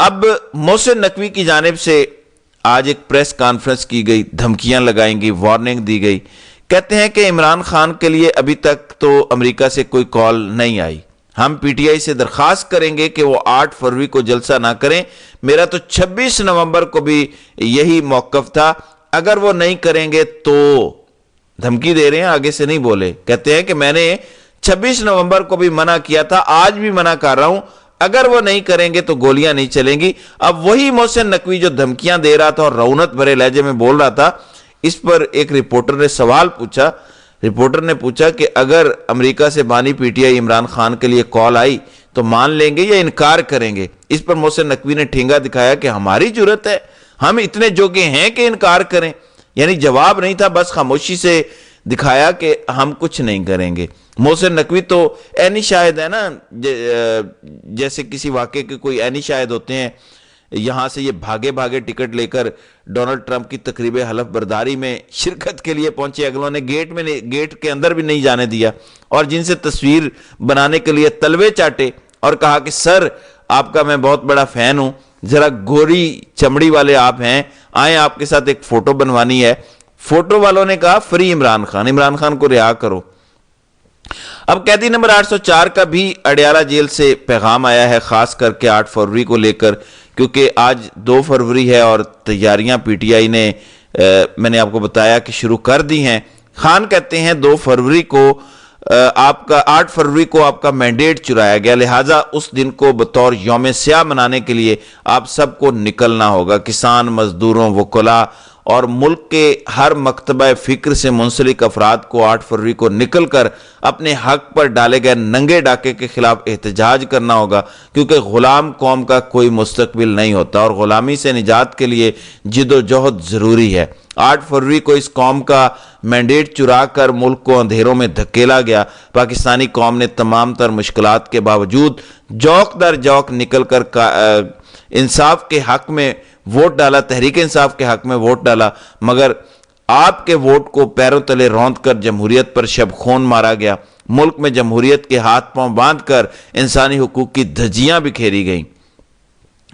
اب محسن نقوی کی جانب سے آج ایک پریس کانفرنس کی گئی، دھمکیاں لگائیں گی، وارننگ دی گئی. کہتے ہیں کہ عمران خان کے لیے ابھی تک تو امریکہ سے کوئی کال نہیں آئی. ہم پی ٹی آئی سے درخواست کریں گے کہ وہ 8 فروری کو جلسہ نہ کریں. میرا تو 26 نومبر کو بھی یہی موقف تھا. اگر وہ نہیں کریں گے تو دھمکی دے رہے ہیں، آگے سے نہیں بولے. کہتے ہیں کہ میں نے 26 نومبر کو بھی منع کیا تھا، آج بھی منع کر رہا ہوں، اگر وہ نہیں کریں گے تو گولیاں نہیں چلیں گی. اب وہی محسن نقوی جو دھمکیاں دے رہا تھا اور رونت بھرے لہجے میں بول رہا تھا، اس پر ایک رپورٹر نے سوال پوچھا. رپورٹر نے پوچھا کہ اگر امریکہ سے بانی P T I Imran Khan کے لیے کال آئی تو مان لیں گے یا انکار کریں گے؟ اس پر محسن نقوی نے ٹھینگا دکھایا کہ ہماری جرت ہے، ہم اتنے جوگے ہیں کہ انکار کریں. یعنی جواب نہیں تھا، بس خاموشی سے دکھایا کہ ہم کچھ نہیں کریں گے. محسن نقوی تو عینی شاہد ہے نا، جیسے کسی واقعے کے کوئی عینی شاہد ہوتے ہیں. یہاں سے یہ بھاگے بھاگے ٹکٹ لے کر ڈونلڈ ٹرمپ کی تقریب حلف برداری میں شرکت کے لیے پہنچے. اگلوں نے گیٹ کے اندر بھی نہیں جانے دیا اور جن سے تصویر بنانے کے لیے تلوے چاٹے اور کہا کہ سر آپ کا میں بہت بڑا فین ہوں، ذرا گوری چمڑی والے آپ ہیں، آئیں آپ کے ساتھ ایک فوٹو بنوانی ہے. فوٹو والوں نے کہا فری عمران خان کو رہا کرو. اب قیدی نمبر 804 کا بھی اڈیالہ جیل سے پیغام آیا ہے، خاص کر کے 8 فروری کو لے کر، کیونکہ آج 2 فروری ہے اور تیاریاں پی ٹی آئی نے میں نے آپ کو بتایا کہ شروع کر دی ہیں. خان کہتے ہیں 2 فروری کو آپ کا 8 فروری کو آپ کا مینڈیٹ چرایا گیا، لہٰذا اس دن کو بطور یوم سیاہ منانے کے لیے آپ سب کو نکلنا ہوگا. کسان، مزدوروں، وکلاء اور ملک کے ہر مکتبہ فکر سے منسلک افراد کو 8 فروری کو نکل کر اپنے حق پر ڈالے گئے ننگے ڈاکے کے خلاف احتجاج کرنا ہوگا، کیونکہ غلام قوم کا کوئی مستقبل نہیں ہوتا اور غلامی سے نجات کے لیے جد و جہد ضروری ہے. 8 فروری کو اس قوم کا مینڈیٹ چرا کر ملک کو اندھیروں میں دھکیلا گیا. پاکستانی قوم نے تمام تر مشکلات کے باوجود جوک در جوک نکل کر انصاف کے حق میں ووٹ ڈالا، تحریک انصاف کے حق میں ووٹ ڈالا، مگر آپ کے ووٹ کو پیروں تلے روند کر جمہوریت پر شب خون مارا گیا. ملک میں جمہوریت کے ہاتھ پاؤں باندھ کر انسانی حقوق کی دھجیاں بکھیری گئیں.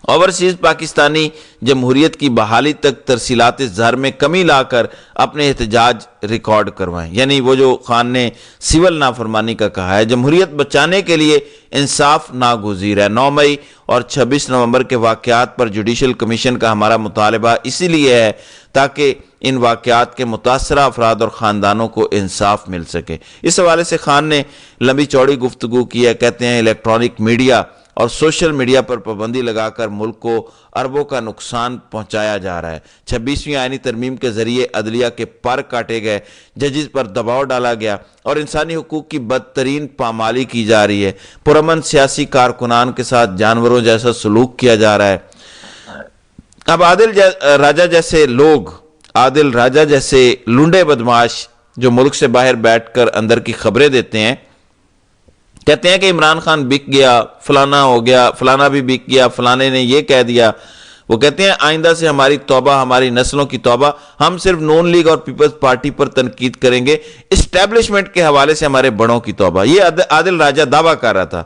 اوورسیز پاکستانی جمہوریت کی بحالی تک ترسیلات زر میں کمی لا کر اپنے احتجاج ریکارڈ کروائیں. یعنی وہ جو خان نے سول نافرمانی کا کہا ہے، جمہوریت بچانے کے لیے انصاف ناگزیر ہے. 9 مئی اور 26 نومبر کے واقعات پر جوڈیشل کمیشن کا ہمارا مطالبہ اسی لیے ہے تاکہ ان واقعات کے متاثرہ افراد اور خاندانوں کو انصاف مل سکے. اس حوالے سے خان نے لمبی چوڑی گفتگو کی ہے. کہتے ہیں الیکٹرانک میڈیا اور سوشل میڈیا پر پابندی لگا کر ملک کو اربوں کا نقصان پہنچایا جا رہا ہے. 26ویں آئینی ترمیم کے ذریعے عدلیہ کے پر کاٹے گئے، ججز پر دباؤ ڈالا گیا اور انسانی حقوق کی بدترین پامالی کی جا رہی ہے. پرامن سیاسی کارکنان کے ساتھ جانوروں جیسا سلوک کیا جا رہا ہے. اب عادل راجہ جیسے لنڈے بدماش جو ملک سے باہر بیٹھ کر اندر کی خبریں دیتے ہیں، کہتے ہیں کہ عمران خان بک گیا، فلانا ہو گیا، فلانا بھی بک گیا، فلانے نے یہ کہہ دیا. وہ کہتے ہیں آئندہ سے ہماری توبہ، ہماری نسلوں کی توبہ، ہم صرف نون لیگ اور پیپلز پارٹی پر تنقید کریں گے، اسٹیبلشمنٹ کے حوالے سے ہمارے بڑوں کی توبہ. یہ عادل راجہ دعویٰ کر رہا تھا،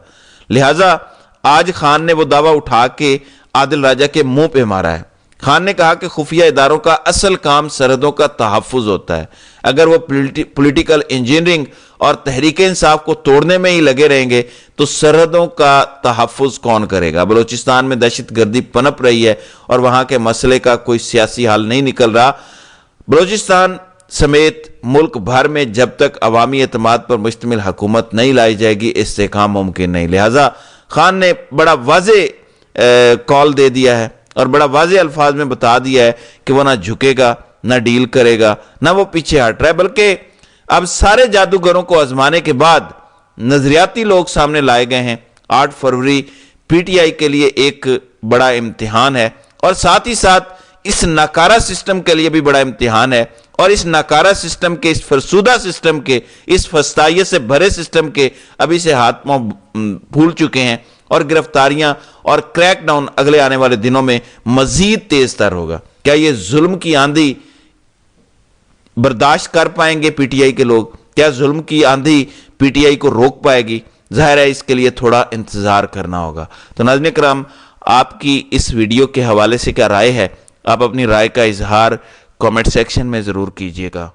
لہٰذا آج خان نے وہ دعویٰ اٹھا کے عادل راجہ کے منہ پہ مارا ہے. خان نے کہا کہ خفیہ اداروں کا اصل کام سرحدوں کا تحفظ ہوتا ہے. اگر وہ پولیٹیکل انجینئرنگ اور تحریک انصاف کو توڑنے میں ہی لگے رہیں گے تو سرحدوں کا تحفظ کون کرے گا؟ بلوچستان میں دہشت گردی پنپ رہی ہے اور وہاں کے مسئلے کا کوئی سیاسی حل نہیں نکل رہا. بلوچستان سمیت ملک بھر میں جب تک عوامی اعتماد پر مشتمل حکومت نہیں لائی جائے گی استحکام ممکن نہیں. لہٰذا خان نے بڑا واضح کال دے دیا ہے اور بڑا واضح الفاظ میں بتا دیا ہے کہ وہ نہ جھکے گا، نہ ڈیل کرے گا، نہ وہ پیچھے ہٹ رہا ہے، بلکہ اب سارے جادوگروں کو آزمانے کے بعد نظریاتی لوگ سامنے لائے گئے ہیں. 8 فروری پی ٹی آئی کے لیے ایک بڑا امتحان ہے اور ساتھ ہی ساتھ اس ناکارہ سسٹم کے لیے بھی بڑا امتحان ہے. اور اس ناکارہ سسٹم کے، اس فرسودہ سسٹم کے، اس فسطائیت سے بھرے سسٹم کے ابھی سے ہاتھ پاؤں بھول چکے ہیں اور گرفتاریاں اور کریک ڈاؤن اگلے آنے والے دنوں میں مزید تیز تر ہوگا. کیا یہ ظلم کی آندھی برداشت کر پائیں گے پی ٹی آئی کے لوگ؟ کیا ظلم کی آندھی پی ٹی آئی کو روک پائے گی؟ ظاہر ہے اس کے لیے تھوڑا انتظار کرنا ہوگا. تو ناظرین کرام، آپ کی اس ویڈیو کے حوالے سے کیا رائے ہے؟ آپ اپنی رائے کا اظہار کامنٹ سیکشن میں ضرور کیجیے گا۔